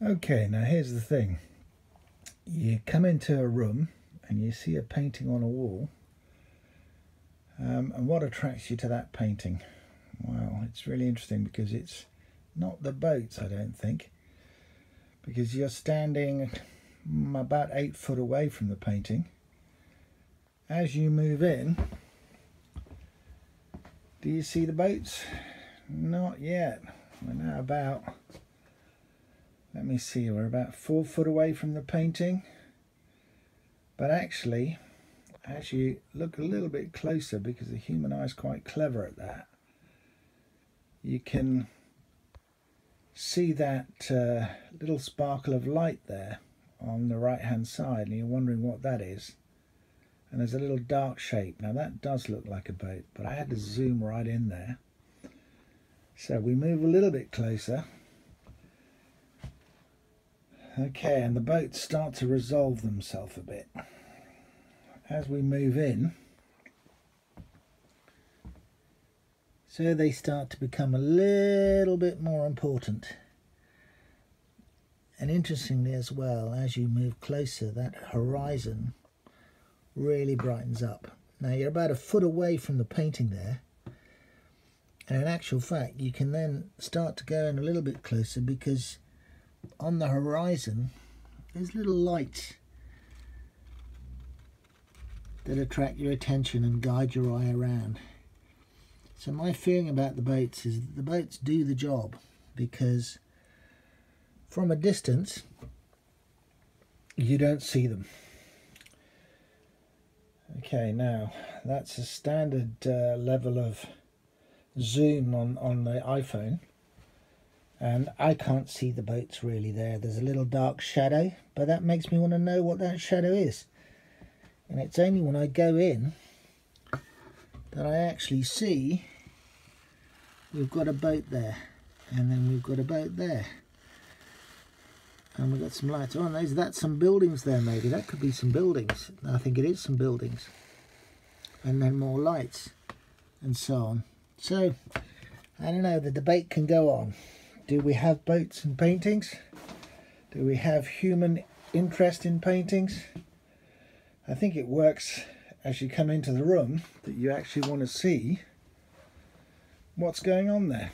Okay, now here's the thing. You come into a room and you see a painting on a wall, and what attracts you to that painting? Well, it's really interesting because it's not the boats, I don't think, because you're standing about 8 foot away from the painting. As you move in, do you see the boats? Not yet. We're now about, let me see, we're about 4 foot away from the painting. But actually, as you look a little bit closer, because the human eye is quite clever at that, you can see that little sparkle of light there on the right hand side, and you're wondering what that is. And there's a little dark shape. Now that does look like a boat, but I had to zoom right in there. So we move a little bit closer. Okay, and the boats start to resolve themselves a bit. As we move in, so they start to become a little bit more important. And interestingly as well, as you move closer, that horizon really brightens up. Now you're about a foot away from the painting there, and in actual fact you can then start to go in a little bit closer, because on the horizon there's little lights that attract your attention and guide your eye around. So my feeling about the boats is that the boats do the job, because from a distance you don't see them. Okay, now that's a standard level of zoom on the iPhone, and I can't see the boats really there. There's a little dark shadow, but that makes me want to know what that shadow is. And it's only when I go in that I actually see we've got a boat there, and then we've got a boat there, and we've got some lights on. That's some buildings there, maybe. That could be some buildings. I think it is some buildings. And then more lights, and so on. So, I don't know, the debate can go on. Do we have boats and paintings? Do we have human interest in paintings? I think it works as you come into the room that you actually want to see what's going on there.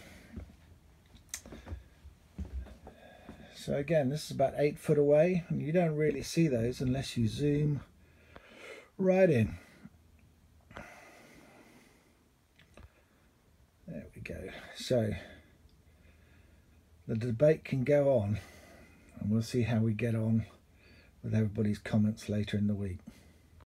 So again, this is about 8 foot away, and you don't really see those unless you zoom right in. There we go. So the debate can go on, and we'll see how we get on with everybody's comments later in the week.